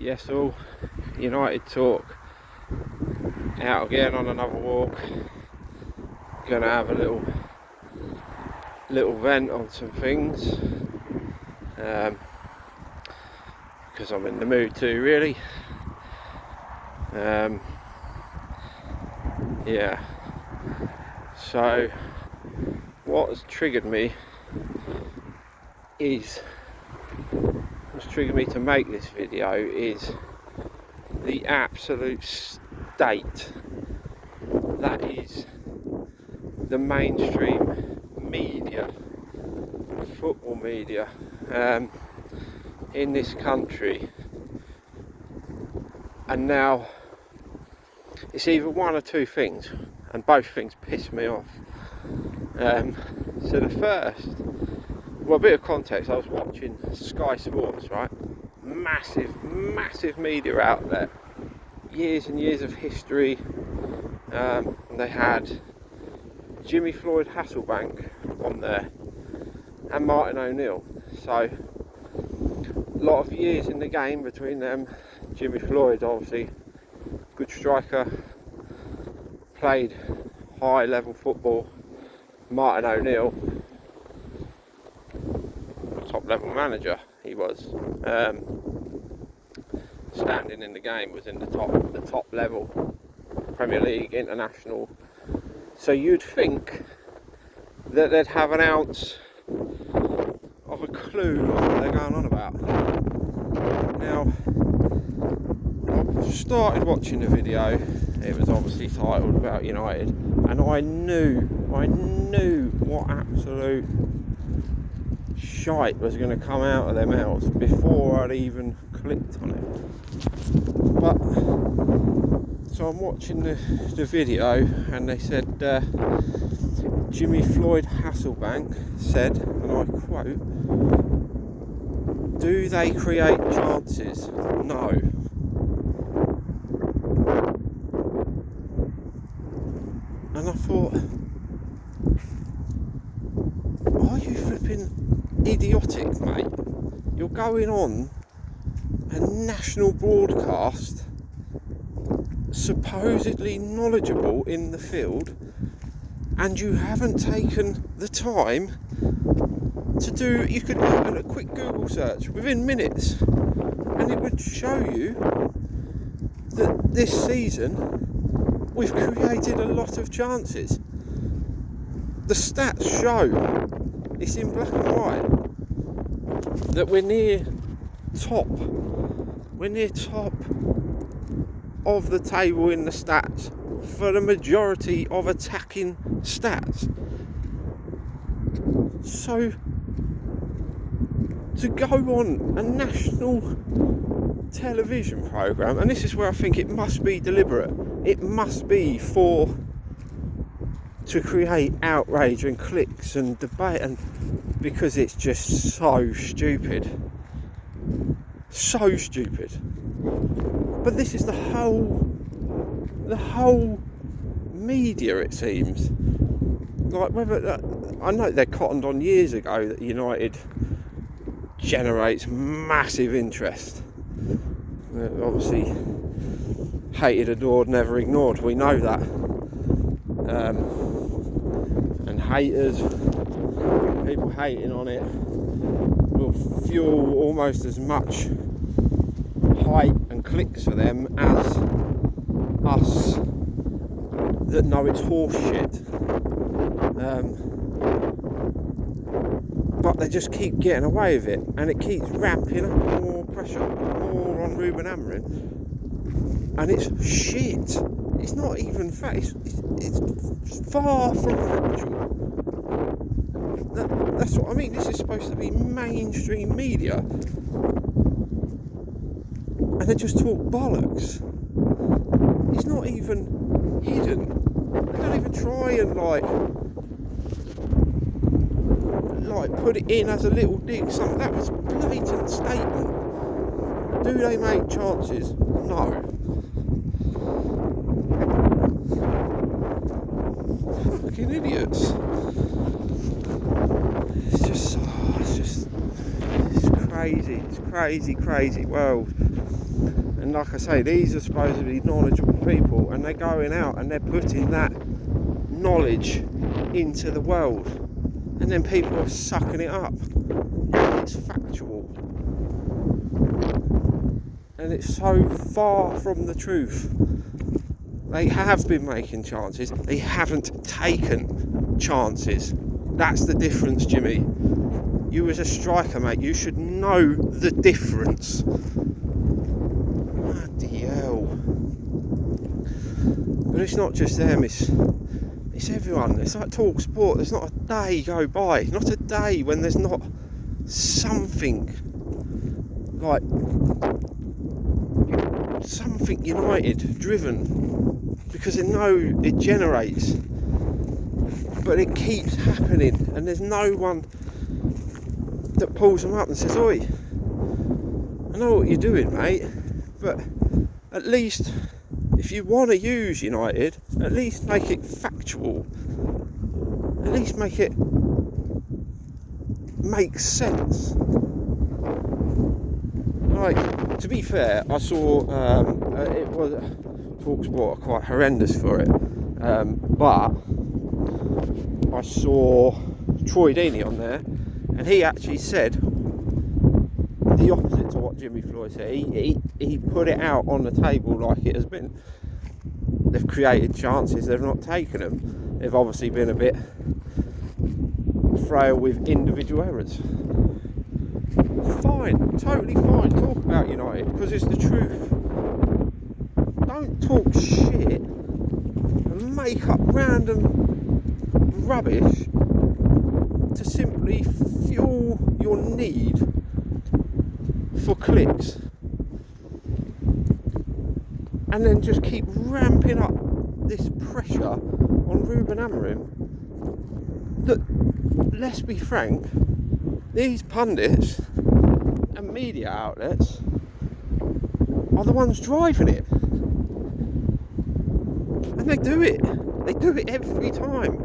Yes, all United talk. Out again on another walk. Gonna have a little vent on some things, because I'm in the mood to, really. Yeah. So what has triggered me to make this video is the absolute state that is the mainstream media, football media, in this country. And now it's either one or two things, and both things piss me off. So the first, well, a bit of context, I was watching Sky Sports, right? Massive media outlet, years and years of history. They had Jimmy Floyd Hasselbank on there and Martin O'Neill. So a lot of years in the game between them. Jimmy Floyd, obviously good striker, played high level football. Martin O'Neill, top level manager, he was. Standing in the game, was in the top level, Premier League, international. So you'd think that they'd have an ounce of a clue of what they're going on about. Now, I started watching the video. It was obviously titled about United, and I knew what absolute shite was going to come out of their mouths before I'd even clicked on it. But so I'm watching the video, and they said Jimmy Floyd Hasselbank said, and I quote, "Do they create chances? No." And I thought, are you flipping idiotic, mate? You're going on a national broadcast, supposedly knowledgeable in the field, and you haven't taken the time to do. You could do a quick Google search within minutes, and it would show you that this season we've created a lot of chances. The stats show, it's in black and white, that we're near top of the table in the stats for the majority of attacking stats. So to go on a national television programme, and this is where I think it must be deliberate, it must be to create outrage and clicks and debate, and because it's just so stupid. But this is the whole media, it seems. Like, whether I know they're cottoned on years ago that United generates massive interest. Obviously, hated, adored, never ignored. We know that. And haters, people hating on it, will fuel almost as much hype and clicks for them as us that know it's horse shit. But they just keep getting away with it, and it keeps ramping up more pressure, more on Ruben Amorim, and it's shit. It's not even fact. It's far from factual. That's what I mean. This is supposed to be mainstream media, and they just talk bollocks. It's not even hidden. They don't even try and like put it in as a little dig. That was a blatant statement. Do they make chances? No. Fucking idiots. It's crazy. It's crazy world. And like I say, these are supposedly knowledgeable people, and they're going out and they're putting that knowledge into the world, and then people are sucking it up. It's factual, and it's so far from the truth. They have been making chances, they haven't taken chances. That's the difference, Jimmy. You as a striker, mate, you should know the difference. Bloody hell. But it's not just them, it's everyone. It's like talk sport. There's not a day go by, not a day when there's not something like something United driven, because they know it generates, but it keeps happening, and there's no one that pulls them up and says, "Oi, I know what you're doing, mate, but at least if you want to use United, at least make it factual, at least make it make sense." Like, to be fair, I saw it was TalkSport are quite horrendous for it, but I saw Troy Deeney on there, and he actually said the opposite to what Jimmy Floyd said. He put it out on the table like it has been. They've created chances, they've not taken them. They've obviously been a bit frail with individual errors. Fine, totally fine, talk about United, because it's the truth. Don't talk shit and make up random rubbish to simply fuel your need for clicks, and then just keep ramping up this pressure on Ruben Amorim that, let's be frank, these pundits and media outlets are the ones driving it, and they do it every time.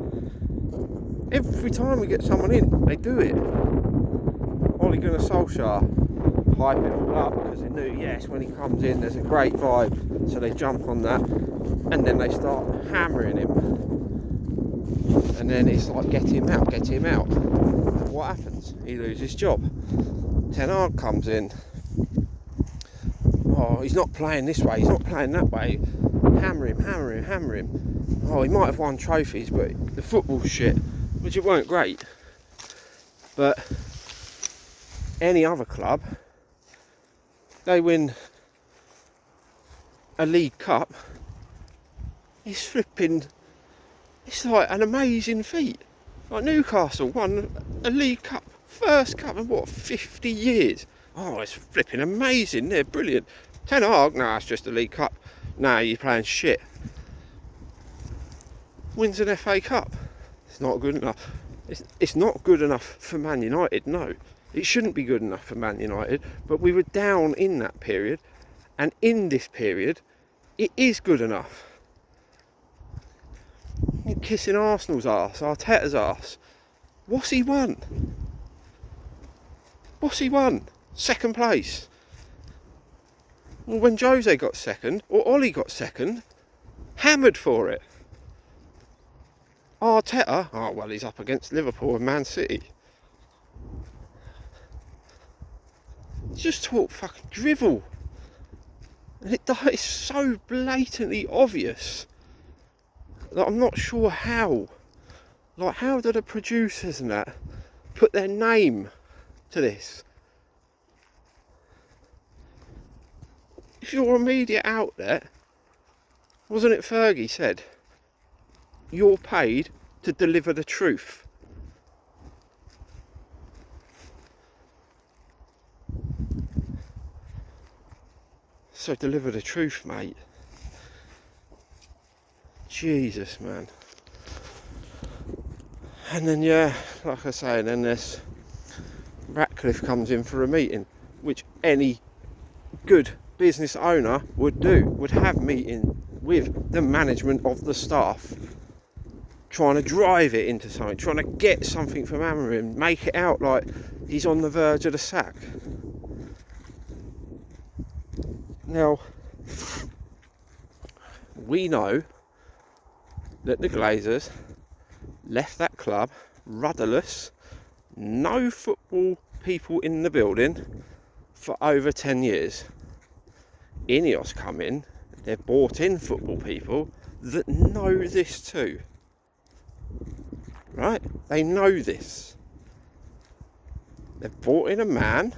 Every time we get someone in, they do it. Ole Gunnar Solskjaer hype it all up because they knew, yes, when he comes in there's a great vibe, so they jump on that, and then they start hammering him, and then it's like, get him out. What happens? He loses his job. Ten Hag comes in, oh, he's not playing this way, he's not playing that way, hammer him. Oh, he might have won trophies, but the football's shit, which it weren't great. But any other club, they win a League Cup, it's like an amazing feat. Like Newcastle won a League Cup, first cup in what, 50 years. Oh, it's flipping amazing, they're brilliant. Ten Hag, nah, it's just a League Cup. Nah, you're playing shit. Wins an FA Cup. It's not good enough. It's not good enough for Man United, no. It shouldn't be good enough for Man United, but we were down in that period, and in this period, it is good enough. You're kissing Arsenal's arse, Arteta's arse. What's he won? Second place. Well, when Jose got second, or Ollie got second, hammered for it. Arteta, oh well, he's up against Liverpool and Man City. Just talk fucking drivel. And it's so blatantly obvious that I'm not sure how. Like, how do the producers and that put their name to this? If you're a media outlet, wasn't it Fergie said, you're paid to deliver the truth? So deliver the truth, mate. Jesus, man. And then, yeah, like I say, and then this Ratcliffe comes in for a meeting, which any good business owner would do, would have meeting with the management of the staff, trying to drive it into something, trying to get something from Amorim, make it out like he's on the verge of the sack. Now, we know that the Glazers left that club rudderless, no football people in the building for over 10 years. Ineos come in, they've brought in football people that know this too. Right? They know this. They've brought in a man,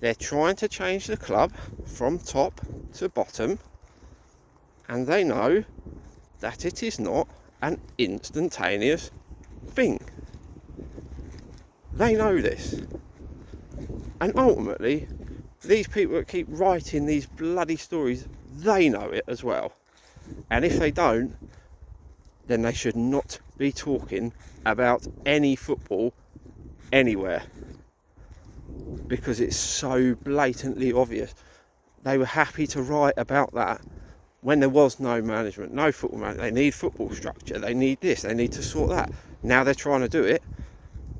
they're trying to change the club from top to bottom, and they know that it is not an instantaneous thing. They know this. And ultimately, these people that keep writing these bloody stories, they know it as well. And if they don't, then they should not be talking about any football anywhere. Because it's so blatantly obvious. They were happy to write about that when there was no management, no football management. They need football structure, they need this, they need to sort that. Now they're trying to do it.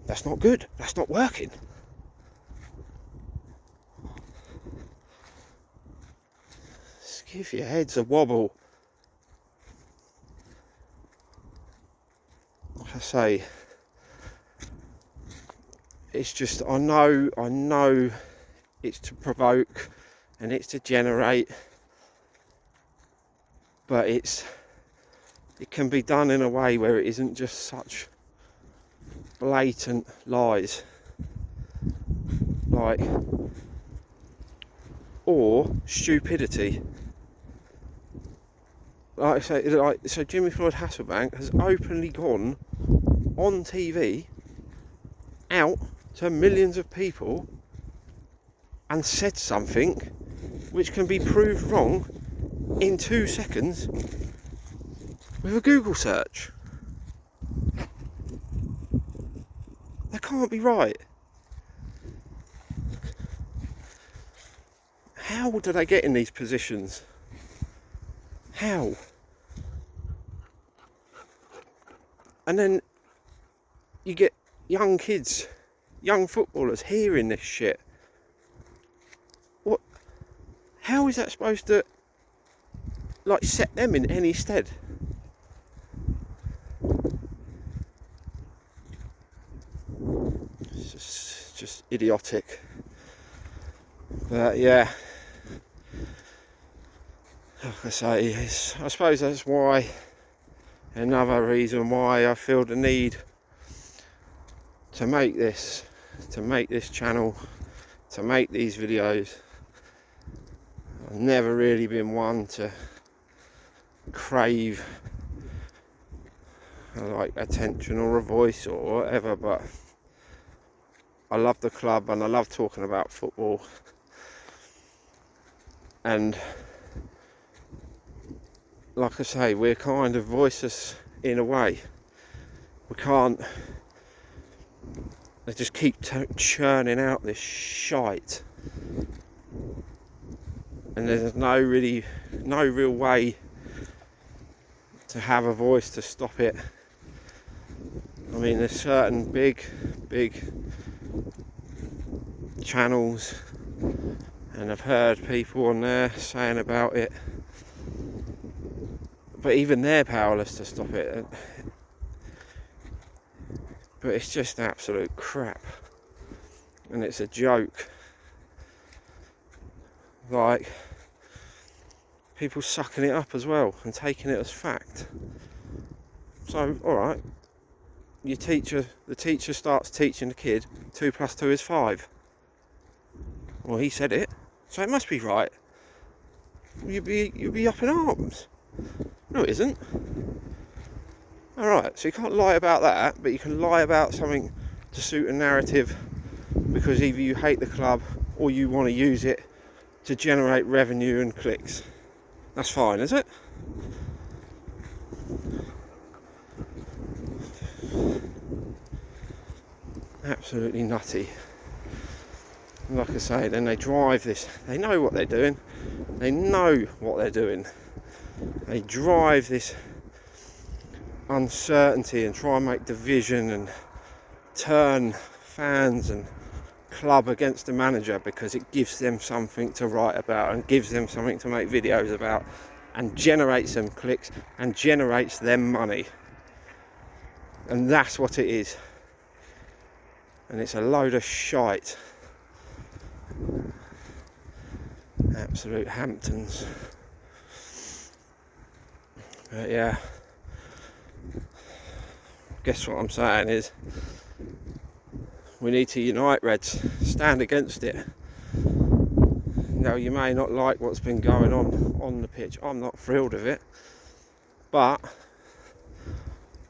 That's not good, that's not working. Just give your heads a wobble. Like I say, it's just, I know it's to provoke and it's to generate, but it can be done in a way where it isn't just such blatant lies, like, or stupidity. Like I say, so Jimmy Floyd Hasselbank has openly gone on TV out to millions of people and said something which can be proved wrong in 2 seconds with a Google search. That can't be right. How do they get in these positions? How? And then you get young kids, young footballers hearing this shit. What? How is that supposed to, like, set them in any stead? It's just idiotic. But yeah, like I say, I suppose that's why, another reason why I feel the need to make this channel, to make these videos. I've never really been one to crave like attention or a voice or whatever, but I love the club and I love talking about football, and like I say, we're kind of voiceless in a way. We can't, they just keep churning out this shite, and there's no real way to have a voice to stop it. I mean, there's certain big channels, and I've heard people on there saying about it, but even they're powerless to stop it. But it's just absolute crap, and it's a joke. Like, people sucking it up as well and taking it as fact. So, alright, the teacher starts teaching the kid 2 + 2 is 5. Well, he said it, so it must be right. You'd be up in arms. No, it isn't. Alright, so you can't lie about that, but you can lie about something to suit a narrative, because either you hate the club or you want to use it to generate revenue and clicks. That's fine, is it? Absolutely nutty. Like I say, then they drive this. They know what they're doing. They know what they're doing. They drive this uncertainty and try and make division and turn fans and club against the manager because it gives them something to write about and gives them something to make videos about and generates them clicks and generates them money. And that's what it is. And it's a load of shite. Absolute Hamptons. But yeah, guess what I'm saying is we need to unite, Reds. Stand against it. Now, you may not like what's been going on the pitch. I'm not thrilled with it. But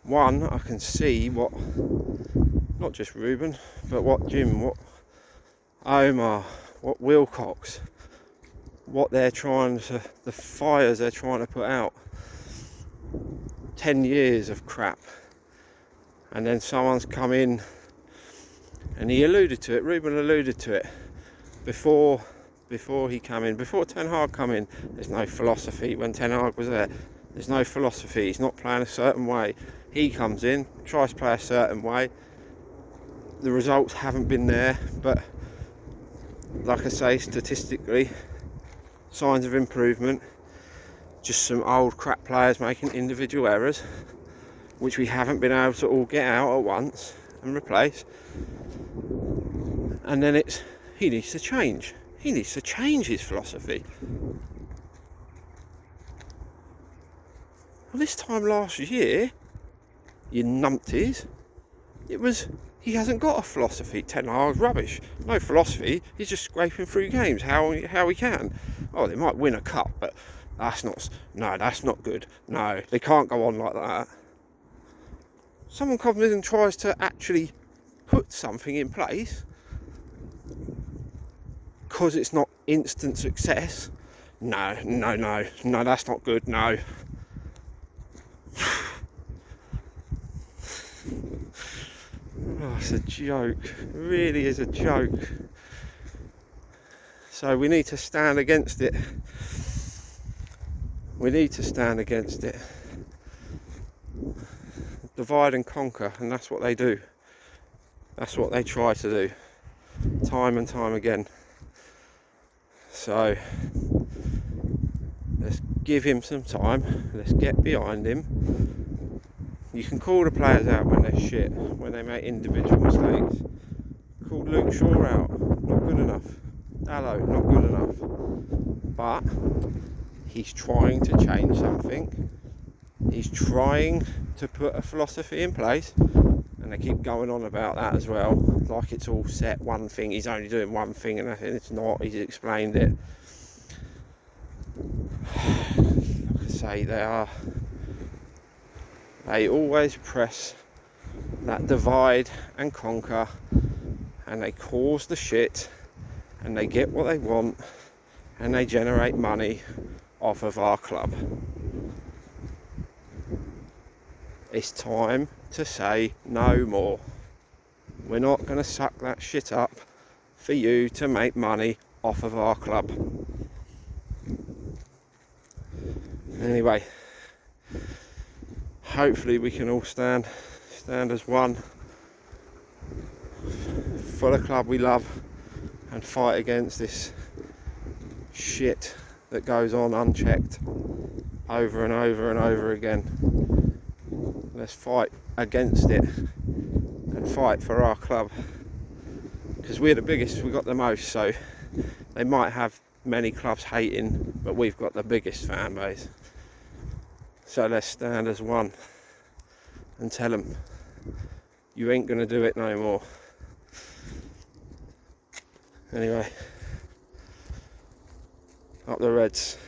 one, I can see what, not just Ruben, but what Jim, what Omar, what Wilcox, what they're trying to, the fires they're trying to put out. 10 years of crap. And then someone's come in, and he alluded to it, Ruben alluded to it, before he came in, before Ten Hag come in. There's no philosophy. When Ten Hag was there's no philosophy. He's not playing a certain way. He comes in, tries to play a certain way. The results haven't been there, but like I say, statistically, signs of improvement. Just some old crap players making individual errors, which we haven't been able to all get out at once and replace. And then he needs to change. He needs to change his philosophy. Well, this time last year, you numpties, he hasn't got a philosophy. Ten Hag's rubbish. No philosophy. He's just scraping through games how he can. Oh, they might win a cup, but that's not good. No, they can't go on like that. Someone comes in and tries to actually put something in place because it's not instant success. No, that's not good. No. Oh, it's a joke. It really is a joke. So we need to stand against it. We need to stand against it. Divide and conquer, and that's what they do. That's what they try to do, time and time again. So let's give him some time. Let's get behind him. You can call the players out when they're shit, when they make individual mistakes. Call Luke Shaw out, not good enough. Dallo, not good enough. But he's trying to change something. He's trying to put a philosophy in place, and they keep going on about that as well, like it's all set, one thing, he's only doing one thing, and it's not. He's explained it. Like I say, they always press that divide and conquer, and they cause the shit, and they get what they want, and they generate money off of our club. It's time to say no more. We're not going to suck that shit up for you to make money off of our club. Anyway, hopefully we can all stand as one for the club we love and fight against this shit that goes on unchecked over and over and over again. Let's fight against it and fight for our club, because we're the biggest, we've got the most. So they might have many clubs hating, but we've got the biggest fan base. So let's stand as one and tell them, you ain't gonna do it no more. Anyway, up the Reds.